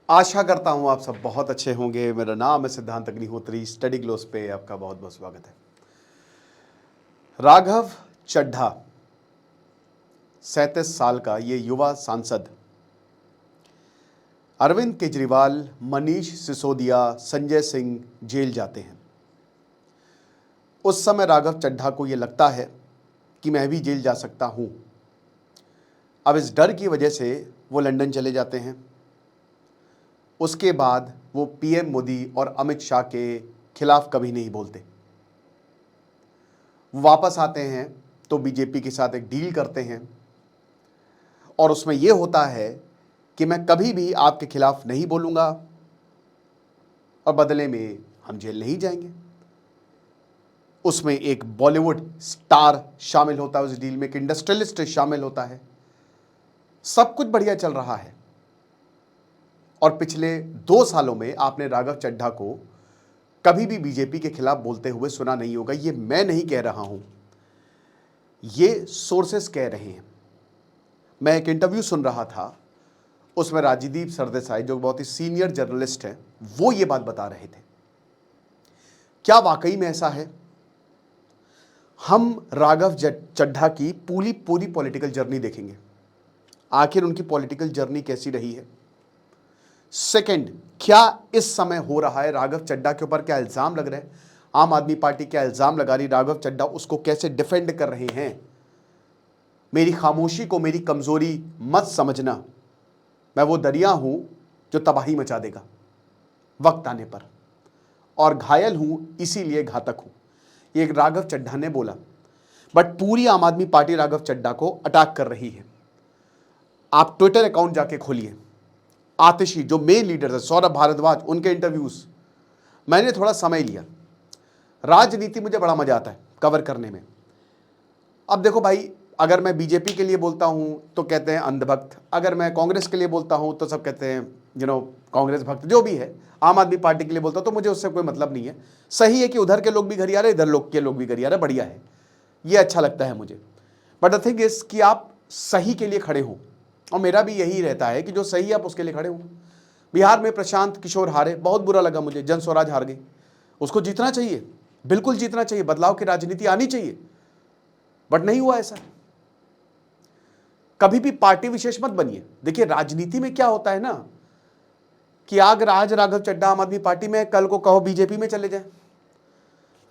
आशा करता हूं आप सब बहुत अच्छे होंगे। मेरा नाम है सिद्धांत अग्निहोत्री। स्टडी ग्लोस पे आपका बहुत बहुत स्वागत है। राघव चड्ढा 37 साल का ये युवा सांसद अरविंद केजरीवाल, मनीष सिसोदिया, संजय सिंह जेल जाते हैं। उस समय राघव चड्ढा को ये लगता है कि मैं भी जेल जा सकता हूं। अब इस डर की वजह से वो लंदन चले जाते हैं। उसके बाद वो पीएम मोदी और अमित शाह के खिलाफ कभी नहीं बोलते। वापस आते हैं तो बीजेपी के साथ एक डील करते हैं और उसमें यह होता है कि मैं कभी भी आपके खिलाफ नहीं बोलूंगा और बदले में हम जेल नहीं जाएंगे। उसमें एक बॉलीवुड स्टार शामिल होता है, उस डील में एक इंडस्ट्रियलिस्ट शामिल होता है। सब कुछ बढ़िया चल रहा है और पिछले 2 सालों में आपने राघव चड्ढा को कभी भी बीजेपी के खिलाफ बोलते हुए सुना नहीं होगा। ये मैं नहीं कह रहा हूं, ये सोर्सेस कह रहे हैं। मैं एक इंटरव्यू सुन रहा था, उसमें राजदीप सरदेसाई जो बहुत ही सीनियर जर्नलिस्ट हैं, वो ये बात बता रहे थे। क्या वाकई में ऐसा है? हम राघव चड्ढा की पूरी पॉलिटिकल जर्नी देखेंगे, आखिर उनकी पॉलिटिकल जर्नी कैसी रही है। सेकंड, क्या इस समय हो रहा है, राघव चड्ढा के ऊपर क्या इल्जाम लग रहे हैं, आम आदमी पार्टी क्या इल्जाम लगा रही, राघव चड्ढा उसको कैसे डिफेंड कर रहे हैं। मेरी खामोशी को मेरी कमजोरी मत समझना, मैं वो दरिया हूं जो तबाही मचा देगा वक्त आने पर, और घायल हूं इसीलिए घातक हूं। ये राघव चड्ढा ने बोला। बट पूरी आम आदमी पार्टी राघव चड्ढा को अटैक कर रही है। आप ट्विटर अकाउंट जाके खोलिए, आतिशी जो मेन लीडर है, सौरभ भारद्वाज, उनके इंटरव्यूज मैंने थोड़ा समय लिया। राजनीति मुझे बड़ा मजा आता है कवर करने में। अब देखो भाई, अगर मैं बीजेपी के लिए बोलता हूं तो कहते हैं अंधभक्त, अगर मैं कांग्रेस के लिए बोलता हूं तो सब कहते हैं कांग्रेस भक्त, जो भी है। आम आदमी पार्टी के लिए बोलता हूं तो मुझे उससे कोई मतलब नहीं है। सही है कि उधर के लोग भी घर आ रहे, इधर लोग के लोग भी घर आ रहे, बढ़िया है, ये अच्छा लगता है मुझे। बट द थिंग इज कि आप सही के लिए खड़े हो, और मेरा भी यही रहता है कि जो सही है आप उसके लिए खड़े हो। बिहार में प्रशांत किशोर हारे, बहुत बुरा लगा मुझे। जन स्वराज हार गई, उसको जीतना चाहिए, बिल्कुल जीतना चाहिए, बदलाव की राजनीति आनी चाहिए, बट नहीं हुआ ऐसा। कभी भी पार्टी विशेष मत बनिए। देखिए राजनीति में क्या होता है ना, कि अगर आज राघव चड्ढा आम आदमी पार्टी में, कल को कहो बीजेपी में चले जाए।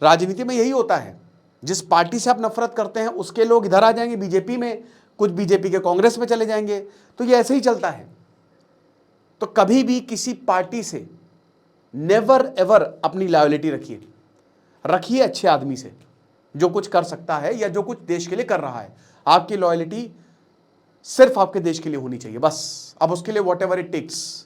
राजनीति में यही होता है, जिस पार्टी से आप नफरत करते हैं उसके लोग इधर आ जाएंगे बीजेपी में, कुछ बीजेपी के कांग्रेस में चले जाएंगे, तो ये ऐसे ही चलता है। तो कभी भी किसी पार्टी से नेवर एवर अपनी लॉयल्टी रखिए अच्छे आदमी से, जो कुछ कर सकता है या जो कुछ देश के लिए कर रहा है। आपकी लॉयल्टी सिर्फ आपके देश के लिए होनी चाहिए, बस। अब उसके लिए वॉट एवर इट टेक्स,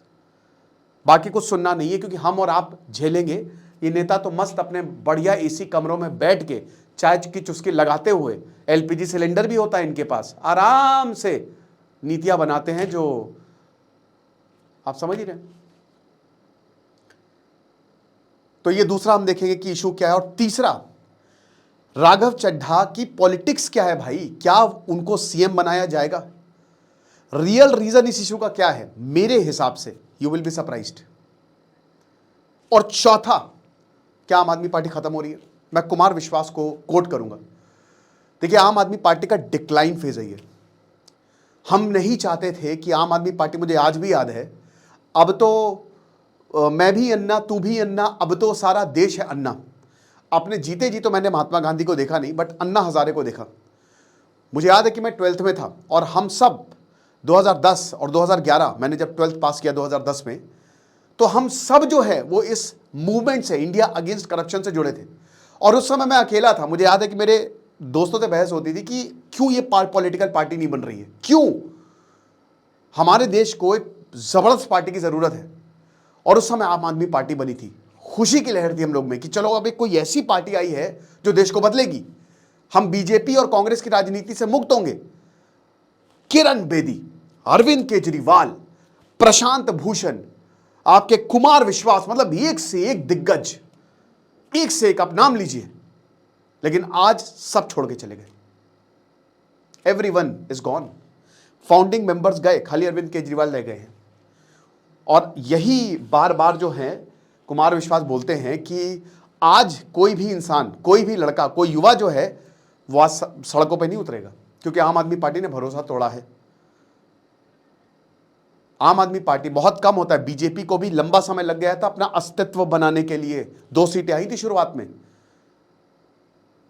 बाकी कुछ सुनना नहीं है, क्योंकि हम और आप झेलेंगे। ये नेता तो मस्त अपने बढ़िया एसी कमरों में बैठ के चाय की चुस्की लगाते हुए, एलपीजी सिलेंडर भी होता है इनके पास, आराम से नीतियां बनाते हैं, जो आप समझ ही रहे हैं। तो ये दूसरा हम देखेंगे कि इशू क्या है। और तीसरा, राघव चड्ढा की पॉलिटिक्स क्या है भाई, क्या उनको सीएम बनाया जाएगा? रियल रीजन इस इशू का क्या है मेरे हिसाब से, यू विल बी सरप्राइज्ड। और चौथा, क्या आम आदमी पार्टी खत्म हो रही है? मैं कुमार विश्वास को कोट करूंगा। देखिए, आम आदमी पार्टी का डिक्लाइन फेज है ये। हम नहीं चाहते थे कि आम आदमी पार्टी, मुझे आज भी याद है, अब तो मैं भी अन्ना तू भी अन्ना, अब तो सारा देश है अन्ना। अपने जीते जी तो मैंने महात्मा गांधी को देखा नहीं, बट अन्ना हजारे को देखा। मुझे याद है कि मैं 12th में था और हम सब 2010 और 2011, मैंने जब 12th पास किया 2010 में, तो हम सब जो है वो इस मूवमेंट से, इंडिया अगेंस्ट करप्शन से जुड़े थे। और उस समय मैं अकेला था। मुझे याद है कि मेरे दोस्तों से बहस होती थी कि क्यों ये पॉलिटिकल पार्टी नहीं बन रही है, क्यों? हमारे देश को एक जबरदस्त पार्टी की जरूरत है। और उस समय आम आदमी पार्टी बनी थी, खुशी की लहर थी हम लोग में कि चलो अब एक कोई ऐसी पार्टी आई है जो देश को बदलेगी, हम बीजेपी और कांग्रेस की राजनीति से मुक्त होंगे। किरण बेदी, अरविंद केजरीवाल, प्रशांत भूषण, आपके कुमार विश्वास, मतलब एक से एक दिग्गज, एक से एक, आप नाम लीजिए। लेकिन आज सब छोड़ के चले गए, everyone is gone. Founding members गए, खाली अरविंद केजरीवाल रह गए हैं। और यही बार बार जो है कुमार विश्वास बोलते हैं कि आज कोई भी इंसान, कोई भी लड़का, कोई युवा जो है वो आज सड़कों पे नहीं उतरेगा, क्योंकि आम आदमी पार्टी ने भरोसा तोड़ा है। आम आदमी पार्टी, बहुत कम होता है, बीजेपी को भी लंबा समय लग गया था अपना अस्तित्व बनाने के लिए। 2 सीटें आई थी शुरुआत में,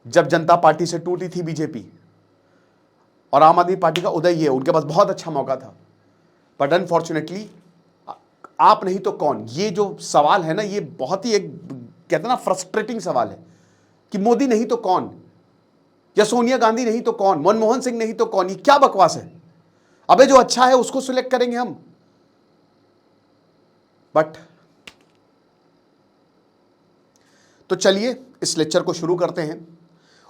जब जनता पार्टी से टूटी थी बीजेपी, और आम आदमी पार्टी का उदय है, उनके पास बहुत अच्छा मौका था। बट अनफॉर्चुनेटली आप नहीं तो कौन, ये जो सवाल है ना, ये बहुत ही एक कहते हैं ना फ्रस्ट्रेटिंग सवाल है कि मोदी नहीं तो कौन, या सोनिया गांधी नहीं तो कौन, मनमोहन सिंह नहीं तो कौन। ये क्या बकवास है? अबे जो अच्छा है उसको सिलेक्ट करेंगे हम। बट तो चलिए इस लेक्चर को शुरू करते हैं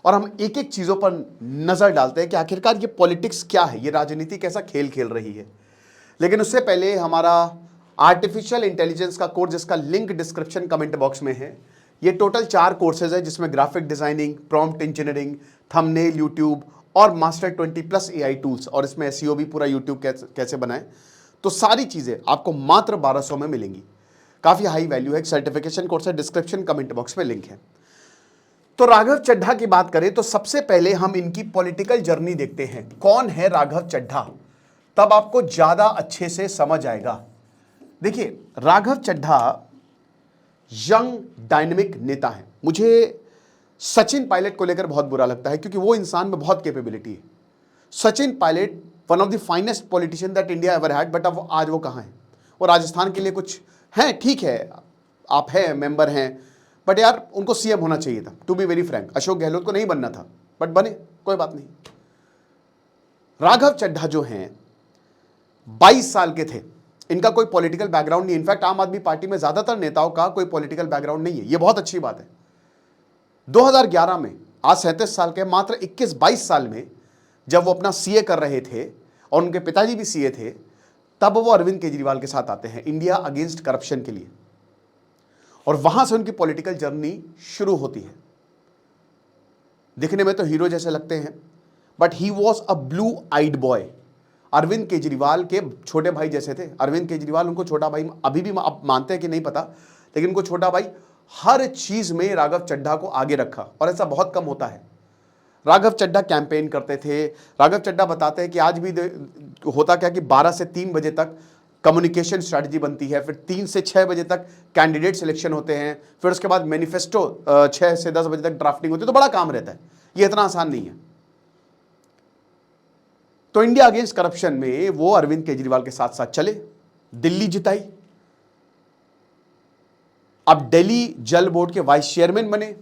और हम एक एक चीजों पर नजर डालते हैं कि आखिरकार ये पॉलिटिक्स क्या है, ये राजनीति कैसा खेल खेल रही है। लेकिन उससे पहले हमारा आर्टिफिशियल इंटेलिजेंस का कोर्स, जिसका लिंक डिस्क्रिप्शन कमेंट बॉक्स में है, ये टोटल 4 कोर्सेज है, जिसमें graphic designing, prompt engineering, thumbnail, YouTube और मास्टर 20+ AI टूल्स, और इसमें SEO भी पूरा यूट्यूब कैसे बनाएं। तो सारी चीजें आपको मात्र 1200 में मिलेंगी। काफी हाई वैल्यू है, एक सर्टिफिकेशन कोर्स है, डिस्क्रिप्शन कमेंट बॉक्स में लिंक है। तो राघव चड्ढा की बात करें तो सबसे पहले हम इनकी पॉलिटिकल जर्नी देखते हैं। कौन है राघव चड्ढा, तब आपको ज्यादा अच्छे से समझ आएगा। देखिए, राघव चड्ढा यंग डायनेमिक नेता है। मुझे सचिन पायलट को लेकर बहुत बुरा लगता है, क्योंकि वो इंसान में बहुत कैपेबिलिटी है। Sachin Pilot one of the finest politician that India ever had, but अब आज वो कहाँ है? वो राजस्थान के लिए कुछ हैं, ठीक है, आप हैं, मेंबर हैं, बट यार उनको CM होना चाहिए था, to be very frank. Ashok Gehlot को नहीं बनना था, बट बने, कोई बात नहीं। राघव चड्ढा जो हैं 22 साल के थे, इनका कोई पॉलिटिकल बैकग्राउंड नहीं। इनफैक्ट आम आदमी पार्टी में ज्यादातर नेताओं का कोई पॉलिटिकल बैकग्राउंड नहीं है, ये बहुत अच्छी बात है। 2011 में, आज 37 साल के, मात्र 21-22 साल में, जब वो अपना CA कर रहे थे और उनके पिताजी भी CA थे, तब वो अरविंद केजरीवाल के साथ आते हैं इंडिया अगेंस्ट करप्शन के लिए, और वहां से उनकी पॉलिटिकल जर्नी शुरू होती है। दिखने में तो हीरो जैसे लगते हैं, but he was a blue eyed boy. Arvind Kejriwal के छोटे भाई जैसे थे। अरविंद केजरीवाल उनको छोटा भाई अभी भी आप मानते हैं कि नहीं पता, लेकिन उनको छोटा भाई, हर चीज में राघव चड्ढा को आगे रखा, और ऐसा बहुत कम होता है। राघव चड्ढा कैंपेन करते थे। राघव चड्ढा बताते हैं कि आज भी होता क्या कि 12 से 3 बजे तक कम्युनिकेशन स्ट्रैटेजी बनती है, फिर 3 से 6 बजे तक कैंडिडेट सिलेक्शन होते हैं, फिर उसके बाद मैनिफेस्टो 6 से 10 बजे तक ड्राफ्टिंग होती है। तो बड़ा काम रहता है, ये इतना आसान नहीं है। तो इंडिया अगेंस्ट करप्शन में वो अरविंद केजरीवाल के साथ साथ चले, दिल्ली जिताई, अब दिल्ली जल बोर्ड के वाइस चेयरमैन बने।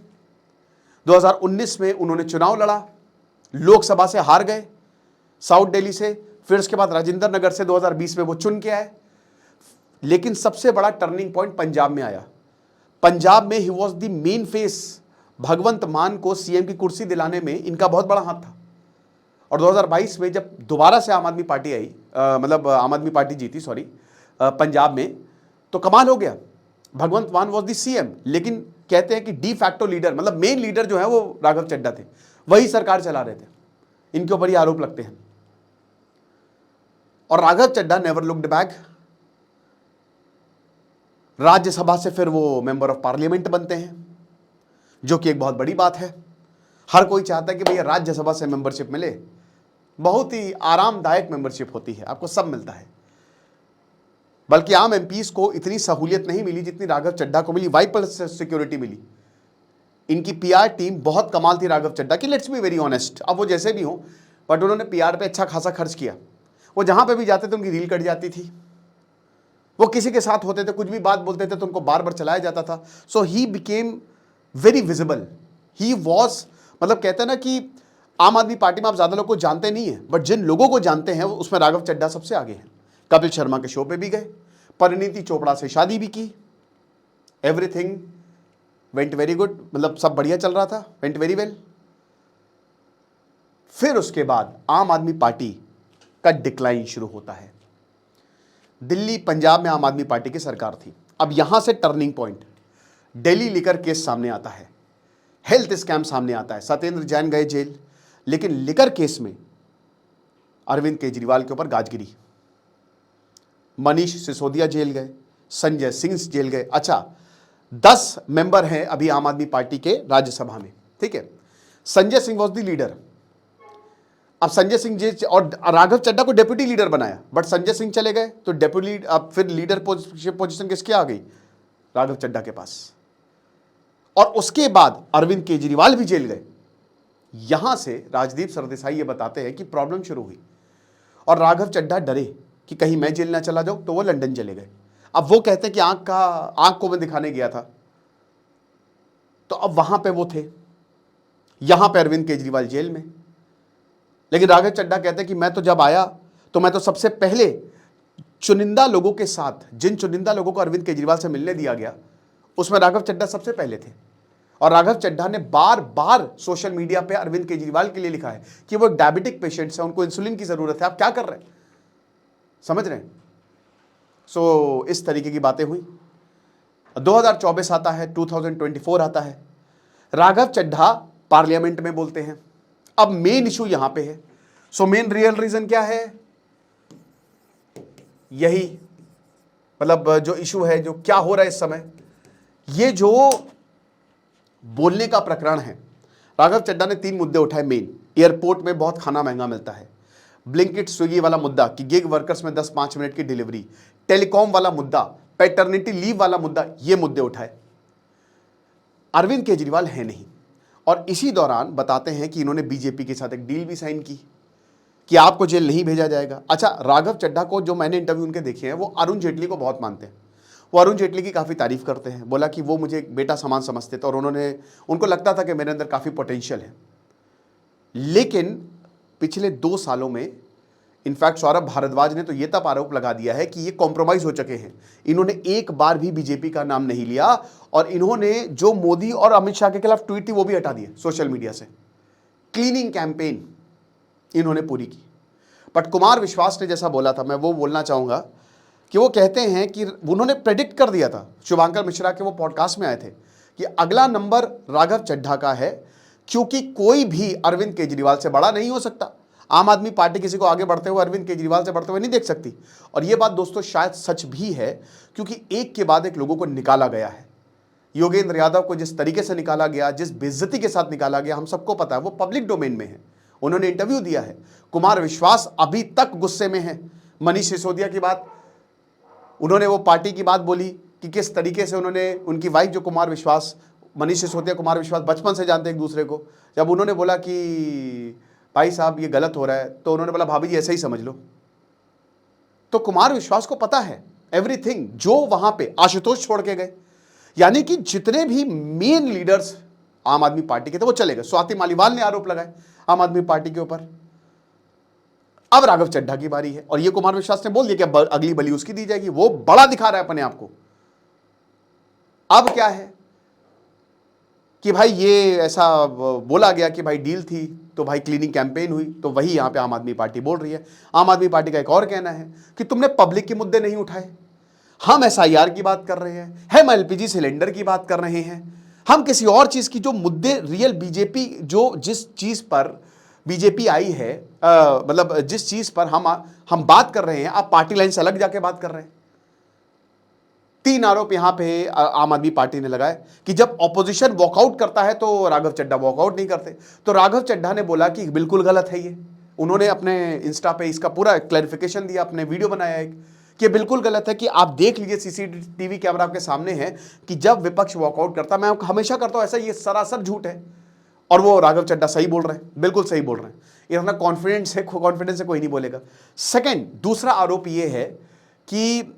2019 में उन्होंने चुनाव लड़ा, लोकसभा से हार गए साउथ दिल्ली से, फिर उसके बाद राजेंद्र नगर से 2020 में वो चुन के आए। लेकिन सबसे बड़ा टर्निंग पॉइंट पंजाब में आया। पंजाब में he was the main face. Bhagwant Mann को CM की कुर्सी दिलाने में इनका बहुत बड़ा हाथ था। और 2022 में जब दोबारा से आम आदमी पार्टी आई, मतलब आम आदमी पार्टी जीती, सॉरी, पंजाब में, तो कमाल हो गया। भगवंत मान वॉज द CM, लेकिन कहते हैं कि डी फैक्टो लीडर, मतलब मेन लीडर जो है वो राघव चड्ढा थे, वही सरकार चला रहे थे। इनके ऊपर ये आरोप लगते हैं। और Raghav Chadha never looked back. Rajya Sabha से फिर वो मेंबर ऑफ पार्लियामेंट बनते हैं, जो कि एक बहुत बड़ी बात है। हर कोई चाहता है कि भैया राज्यसभा से मेंबरशिप मिले, बहुत ही आरामदायक मेंबरशिप होती है, आपको सब मिलता है। बल्कि आम MPs को इतनी सहूलियत नहीं मिली जितनी राघव चड्ढा को मिली। वाई प्लस सिक्योरिटी मिली। इनकी PR टीम बहुत कमाल थी राघव चड्ढा की, लेट्स बी वेरी ऑनेस्ट। अब वो जैसे भी हो, बट उन्होंने PR पे अच्छा खासा खर्च किया। वो जहां पे भी जाते थे उनकी रील कट जाती थी, वो किसी के साथ होते थे, कुछ भी बात बोलते थे तो उनको बार बार चलाया जाता था। So he became very visible. He was, मतलब कहते हैं ना कि आम आदमी पार्टी में आप ज्यादा लोग को जानते नहीं है, बट जिन लोगों को जानते हैं उसमें राघव चड्ढा सबसे आगे हैं। कपिल शर्मा के शो पे भी गए, परिणीति चोपड़ा से शादी भी की, एवरीथिंग वेंट वेरी गुड, मतलब सब बढ़िया चल रहा था, वेंट वेरी वेल। फिर उसके बाद आम आदमी पार्टी का डिक्लाइन शुरू होता है। दिल्ली पंजाब में आम आदमी पार्टी की सरकार थी। अब यहां से turning point, Delhi liquor case सामने आता है, हेल्थ स्कैम सामने आता है, सत्येंद्र जैन गए जेल। लेकिन लिकर केस में अरविंद केजरीवाल के ऊपर गाज गिरी। मनीष सिसोदिया जेल गए, संजय सिंह जेल गए। अच्छा, 10 मेंबर हैं अभी आम आदमी पार्टी के राज्यसभा में, ठीक है। Sanjay Singh was the leader. अब संजय सिंह जेल और राघव चड्ढा को डेप्यूटी लीडर बनाया, बट संजय सिंह चले गए तो डेप्यूटी, अब फिर लीडर पोजीशन किसके आ गई? राघव चड्ढा के पास। और उसके बाद अरविंद केजरीवाल भी जेल गए। यहां से राजदीप सरदेसाई ये बताते हैं कि प्रॉब्लम शुरू हुई और राघव चड्ढा डरे कि कहीं मैं जेल ना चला जाऊं, तो वो लंदन चले गए। अब वो कहते हैं कि आंख को मैं दिखाने गया था, तो अब वहां पे वो थे, यहां पे अरविंद केजरीवाल जेल में। लेकिन राघव चड्ढा कहते हैं कि मैं तो जब आया तो मैं तो सबसे पहले चुनिंदा लोगों के साथ, जिन चुनिंदा लोगों को अरविंद केजरीवाल से मिलने दिया गया, उसमें राघव चड्ढा सबसे पहले थे। और राघव चड्ढा ने बार बार सोशल मीडिया पे अरविंद केजरीवाल के लिए लिखा है कि वो एक डायबिटिक पेशेंट्स है, उनको इंसुलिन की जरूरत है, आप क्या कर रहे हैं, समझ रहे हैं। सो इस तरीके की बातें हुई। 2024 आता है, 2024 आता है, राघव चड्ढा पार्लियामेंट में बोलते हैं। अब मेन इशू यहां पे है। सो मेन रियल रीजन क्या है? यही मतलब जो इशू है, जो क्या हो रहा है इस समय, ये जो बोलने का प्रकरण है। राघव चड्ढा ने 3 मुद्दे उठाए मेन। एयरपोर्ट में बहुत खाना महंगा मिलता है, ब्लिंकिट स्विगी वाला मुद्दा कि गिग वर्कर्स में 10-5 मिनट की डिलीवरी, टेलीकॉम वाला मुद्दा, पैटर्निटी लीव वाला मुद्दा, ये मुद्दे उठाए। अरविंद केजरीवाल है नहीं, और इसी दौरान बताते हैं कि इन्होंने बीजेपी के साथ एक डील भी साइन की कि आपको जेल नहीं भेजा जाएगा। अच्छा, राघव चड्ढा को जो मैंने इंटरव्यू उनके देखे हैं, वो अरुण जेटली को बहुत मानते हैं। वो अरुण जेटली की काफ़ी तारीफ करते हैं, बोला कि वो मुझे एक बेटा समान समझते थे और उनको लगता था कि मेरे अंदर काफ़ी पोटेंशियल है। लेकिन पिछले 2 सालों में इनफैक्ट सौरभ भारद्वाज ने तो ये तक आरोप लगा दिया है कि ये कॉम्प्रोमाइज हो चुके हैं। इन्होंने एक बार भी बीजेपी का नाम नहीं लिया और इन्होंने जो मोदी और अमित शाह के खिलाफ ट्वीट थी वो भी हटा दिए सोशल मीडिया से। क्लीनिंग कैंपेन इन्होंने पूरी की। बट कुमार विश्वास ने जैसा बोला था, मैं वो बोलना चाहूंगा कि वो कहते हैं कि उन्होंने प्रेडिक्ट कर दिया था, शुभांकर मिश्रा के वो पॉडकास्ट में आए थे, कि अगला नंबर राघव चड्ढा का है, क्योंकि कोई भी अरविंद केजरीवाल से बड़ा नहीं हो सकता। आम आदमी पार्टी किसी को आगे बढ़ते हुए अरविंद केजरीवाल से बढ़ते हुए नहीं देख सकती। और ये बात दोस्तों शायद सच भी है, क्योंकि एक के बाद एक लोगों को निकाला गया है। योगेंद्र यादव को जिस तरीके से निकाला गया, जिस बेइज्जती के साथ निकाला गया, हम सबको पता है, वो पब्लिक डोमेन में है, उन्होंने इंटरव्यू दिया है। कुमार विश्वास अभी तक गुस्से में है। मनीष सिसोदिया की बात, उन्होंने वो पार्टी की बात बोली कि किस तरीके से उन्होंने, उनकी वाइफ जो कुमार विश्वास, मनीष सिसोदिया कुमार विश्वास बचपन से जानते एक दूसरे को, जब उन्होंने बोला कि भाई साहब ये गलत हो रहा है, तो उन्होंने बोला भाभी जी ऐसे ही समझ लो। तो कुमार विश्वास को पता है एवरीथिंग, जो वहां पे आशुतोष छोड़ के गए, यानी कि जितने भी मेन लीडर्स आम आदमी पार्टी के थे वो चले गए। स्वाति मालीवाल ने आरोप लगाए आम आदमी पार्टी के ऊपर। अब राघव चड्ढा की बारी है और ये कुमार विश्वास ने बोल दिया कि अगली बलि उसकी दी जाएगी, वो बड़ा दिखा रहा है अपने आप को। अब क्या है कि भाई ये ऐसा बोला गया कि भाई डील थी, तो भाई क्लीनिंग कैंपेन हुई, तो वही यहां पे आम आदमी पार्टी बोल रही है। आम आदमी पार्टी का एक और कहना है कि तुमने पब्लिक के मुद्दे नहीं उठाए, हम एसआईआर की बात कर रहे हैं, हम एलपीजी सिलेंडर की बात कर रहे हैं, हम किसी और चीज की, जो मुद्दे रियल बीजेपी, जो जिस चीज पर बीजेपी आई है, मतलब जिस चीज पर हम बात कर रहे हैं, आप पार्टी लाइन से अलग जाके बात कर रहे हैं। 3 आरोप यहां पे आम आदमी पार्टी ने लगाए कि जब ऑपोजिशन वॉकआउट करता है तो राघव चड्ढा वॉकआउट नहीं करते। तो राघव चड्ढा ने बोला कि बिल्कुल गलत है ये। उन्होंने अपने इंस्टा पे इसका पूरा क्लैरिफिकेशन दिया, अपने वीडियो बनाया एक, कि बिल्कुल गलत है, कि आप देख लीजिए सीसीटीवी कैमरा आपके सामने है कि जब विपक्ष वॉकआउट करता, मैं हमेशा करता हूं ऐसा, ये सरासर झूठ है। और वो राघव चड्ढा सही बोल रहे हैं, बिल्कुल सही बोल रहे हैं, इतना कॉन्फिडेंस से कोई नहीं बोलेगा। सेकंड, दूसरा आरोप ये है कि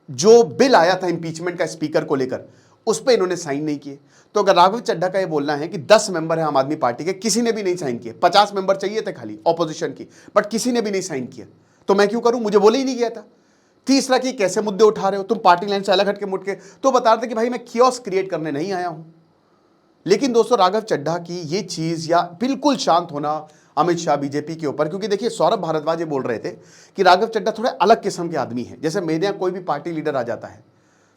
जो बिल आया था इंपीचमेंट का स्पीकर को लेकर, उस पर इन्होंने साइन नहीं किए। तो अगर राघव चड्ढा का ये बोलना है कि 10 मेंबर है आम आदमी पार्टी के, किसी ने भी नहीं साइन किए, 50 मेंबर चाहिए थे खाली ऑपोजिशन की, बट किसी ने भी नहीं साइन किया, तो मैं क्यों करूं, मुझे बोले ही नहीं गया था। तीसरा कि कैसे मुद्दे उठा रहे हो तुम, पार्टी लाइन से अलग हटके मुड़ के, तो बता रहे थे कि भाई मैं कियोस क्रिएट करने नहीं आया हूं। लेकिन दोस्तों राघव चड्ढा की ये चीज, या बिल्कुल शांत होना अमित शाह बीजेपी के ऊपर, क्योंकि देखिए सौरभ भारद्वाज ये बोल रहे थे कि राघव चड्ढा थोड़े अलग किस्म के आदमी हैं। जैसे मेरे यहाँ कोई भी पार्टी लीडर आ जाता है,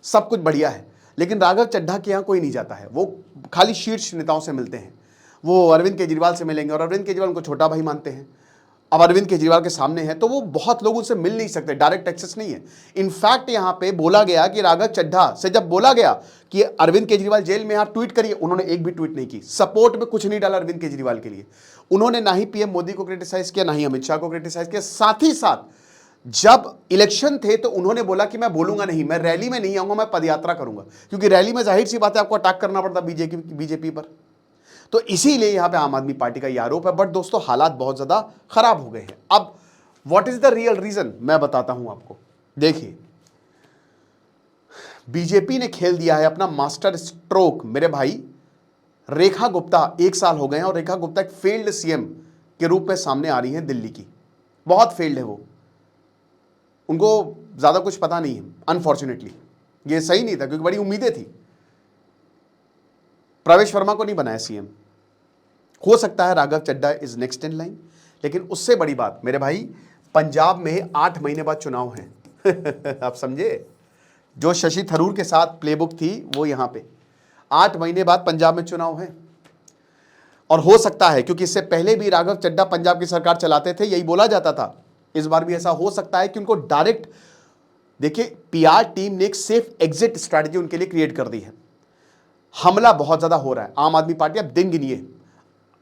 सब कुछ बढ़िया है, लेकिन राघव चड्ढा के यहाँ कोई नहीं जाता है, वो खाली शीर्ष नेताओं से मिलते हैं। वो अरविंद केजरीवाल से मिलेंगे और अरविंद केजरीवाल उनको छोटा भाई मानते हैं। अब अरविंद केजरीवाल के सामने है, तो वो बहुत लोग उनसे मिल नहीं सकते, डायरेक्ट एक्सेस नहीं है। इनफैक्ट यहां पे बोला गया कि राघव चड्ढा से जब बोला गया कि अरविंद केजरीवाल जेल में, आप ट्वीट करिए, उन्होंने एक भी ट्वीट नहीं की, सपोर्ट में कुछ नहीं डाला अरविंद केजरीवाल के लिए। उन्होंने ना ही पीएम मोदी को क्रिटिसाइज किया, ना ही अमित शाह को क्रिटिसाइज किया। साथ ही साथ जब इलेक्शन थे तो उन्होंने बोला कि मैं बोलूंगा नहीं, मैं रैली में नहीं आऊंगा, मैं पदयात्रा करूंगा, क्योंकि रैली में जाहिर सी बात है आपको अटैक करना पड़ता बीजेपी पर। तो इसीलिए यहां पे आम आदमी पार्टी का ये आरोप है। बट दोस्तों हालात बहुत ज्यादा खराब हो गए हैं। अब what is the real reason, मैं बताता हूं आपको। देखिए, बीजेपी ने खेल दिया है अपना मास्टर स्ट्रोक। मेरे भाई, रेखा गुप्ता 1 साल हो गए हैं और रेखा गुप्ता एक फेल्ड सीएम के रूप में सामने आ रही है दिल्ली की। बहुत फेल्ड है वो, उनको ज्यादा कुछ पता नहीं है। अनफॉर्चुनेटली ये सही नहीं था, क्योंकि बड़ी उम्मीदें थी। प्रवेश वर्मा को नहीं बनाया सीएम, हो सकता है Raghav Chadha is next in line. लेकिन उससे बड़ी बात मेरे भाई, पंजाब में 8 महीने बाद चुनाव है। आप समझे, जो शशि थरूर के साथ प्लेबुक थी वो यहां पे 8 महीने बाद पंजाब में चुनाव है। और हो सकता है, क्योंकि इससे पहले भी राघव चड्ढा पंजाब की सरकार चलाते थे, यही बोला जाता था, इस बार भी ऐसा हो सकता है कि उनको डायरेक्ट, देखिए पीआर टीम ने एक सेफ एग्जिट स्ट्रैटेजी उनके लिए क्रिएट कर दी है। हमला बहुत ज्यादा हो रहा है, आम आदमी पार्टी अब दिन गिनिए,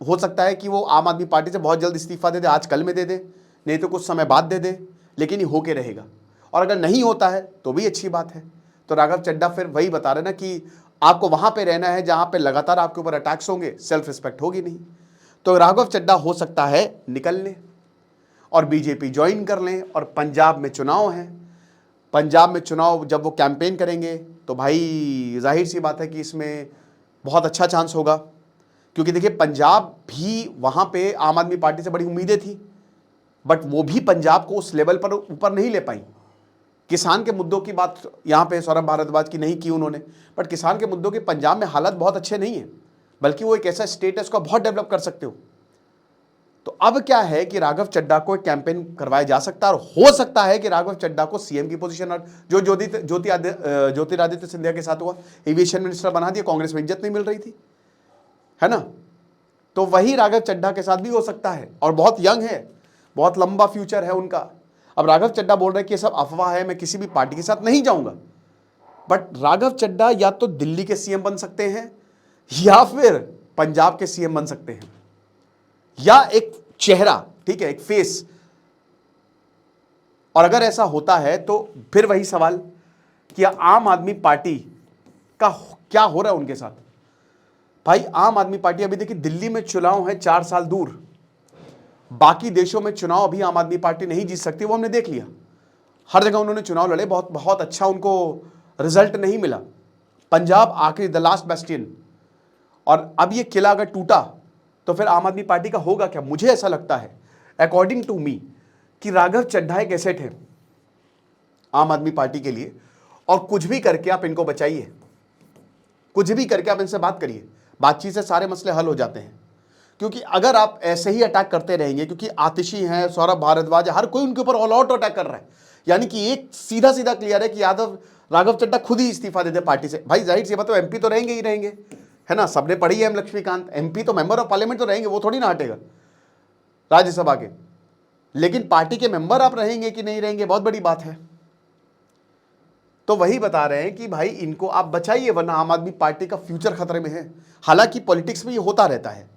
हो सकता है कि वो आम आदमी पार्टी से बहुत जल्द इस्तीफा दे दे, आज कल में दे दे, नहीं तो कुछ समय बाद दे दे, लेकिन ये होके रहेगा। और अगर नहीं होता है तो भी अच्छी बात है। तो राघव चड्ढा फिर वही बता रहे ना कि आपको वहां पे रहना है जहां पे लगातार आपके ऊपर अटैक्स होंगे, सेल्फ रिस्पेक्ट होगी नहीं। तो राघव चड्ढा हो सकता है निकल लें और बीजेपी ज्वाइन कर लें, और पंजाब में चुनाव है। पंजाब में चुनाव जब वो कैंपेन करेंगे तो भाई जाहिर सी बात है कि इसमें बहुत अच्छा चांस होगा, क्योंकि देखिए पंजाब भी, वहां पे आम आदमी पार्टी से बड़ी उम्मीदें थी, बट वो भी पंजाब को उस लेवल पर ऊपर नहीं ले पाई। किसान के मुद्दों की बात यहां पे सौरभ भारद्वाज की नहीं की उन्होंने, बट किसान के मुद्दों के पंजाब में हालत बहुत अच्छे नहीं है, बल्कि वो एक ऐसा स्टेट है उसको बहुत डेवलप कर सकते हो। तो अब क्या है कि राघव चड्ढा को एक कैंपेन करवाया जा सकता है, और हो सकता है कि राघव चड्ढा को सीएम की पोजीशन, और जो ज्योतिरादित्य सिंधिया के साथ हुआ, एविएशन मिनिस्टर बना दिया, कांग्रेस में इज्जत नहीं मिल रही थी, है ना। तो वही राघव चड्ढा के साथ भी हो सकता है, और बहुत यंग है, बहुत लंबा फ्यूचर है उनका। अब राघव चड्ढा बोल रहे हैं कि ये सब अफवाह है, मैं किसी भी पार्टी के साथ नहीं जाऊंगा। बट राघव चड्ढा या तो दिल्ली के सीएम बन सकते हैं, या फिर पंजाब के सीएम बन सकते हैं, या एक चेहरा, ठीक है, एक फेस। और अगर ऐसा होता है तो फिर वही सवाल कि आम आदमी पार्टी का क्या हो रहा है उनके साथ। भाई आम आदमी पार्टी, अभी देखिए दिल्ली में चुनाव है 4 साल दूर, बाकी देशों में चुनाव अभी आम आदमी पार्टी नहीं जीत सकती, वो हमने देख लिया। हर जगह उन्होंने चुनाव लड़े, बहुत बहुत अच्छा उनको रिजल्ट नहीं मिला। पंजाब आखिरी द लास्ट बेस्टियन, और अब ये किला अगर टूटा तो फिर आम आदमी पार्टी का होगा क्या। मुझे ऐसा लगता है, अकॉर्डिंग टू मी, कि राघव चड्ढा एक एसेट है आम आदमी पार्टी के लिए, और कुछ भी करके आप इनको बचाइए, कुछ भी करके आप इनसे बात करिए, बातचीत से सारे मसले हल हो जाते हैं। क्योंकि अगर आप ऐसे ही अटैक करते रहेंगे, क्योंकि आतिशी हैं, सौरभ भारद्वाज, हर कोई उनके ऊपर ऑल आउट अटैक कर रहा है, यानी कि एक सीधा सीधा क्लियर है कि राघव चड्ढा खुद ही इस्तीफा दे दे पार्टी से। भाई जाहिर सी बात है, एमपी तो रहेंगे ही रहेंगे, है ना, सबने पढ़ी है एम लक्ष्मीकांत, एमपी तो मेंबर ऑफ पार्लियामेंट तो रहेंगे, वो थोड़ी ना हटेगा राज्यसभा के। लेकिन पार्टी के मेंबर आप रहेंगे कि नहीं रहेंगे, बहुत बड़ी बात है। तो वही बता रहे हैं कि भाई इनको आप बचाइए, वरना आम आदमी पार्टी का फ्यूचर खतरे में है। हालांकि पॉलिटिक्स में ये होता रहता है,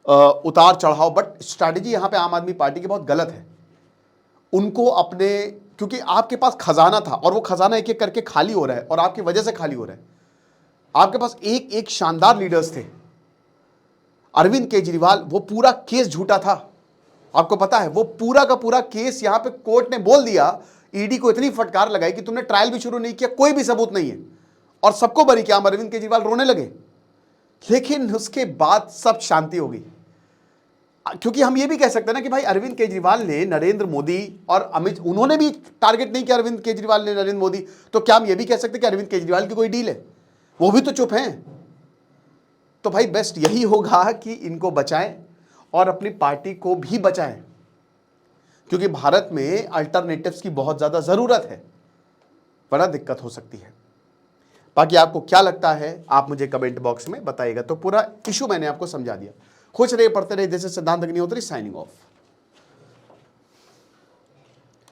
उतार चढ़ाव, बट स्ट्रैटेजी यहां पे आम आदमी पार्टी की बहुत गलत है। उनको अपने, क्योंकि आपके पास खजाना था और वो खजाना एक एक करके खाली हो रहा है, और आपकी वजह से खाली हो रहा है। आपके पास एक एक शानदार लीडर्स थे। अरविंद केजरीवाल, वो पूरा केस झूठा था, आपको पता है, वो पूरा का पूरा केस यहां पे कोर्ट ने बोल दिया, ईडी को इतनी फटकार लगाई कि तुमने ट्रायल भी शुरू नहीं किया, कोई भी सबूत नहीं है, और सबको बरी किया। अरविंद केजरीवाल रोने लगे, लेकिन उसके बाद सब शांति हो गई। क्योंकि हम ये भी कह सकते हैं ना कि भाई अरविंद केजरीवाल ने नरेंद्र मोदी और अमित, उन्होंने भी टारगेट नहीं किया अरविंद केजरीवाल ने नरेंद्र मोदी, तो क्या हम ये भी कह सकते हैं कि अरविंद केजरीवाल की कोई डील है? वो भी तो चुप हैं। तो भाई बेस्ट यही होगा कि इनको बचाएं और अपनी पार्टी को भी बचाएं, क्योंकि भारत में अल्टरनेटिव्स की बहुत ज्यादा जरूरत है, बड़ा दिक्कत हो सकती है। बाकी आपको क्या लगता है आप मुझे कमेंट बॉक्स में बताइएगा। तो पूरा इशू मैंने आपको समझा दिया। खुश रहिए, पढ़ते रहिए। जैसे सिद्धांत अग्निहोत्री, साइनिंग ऑफ।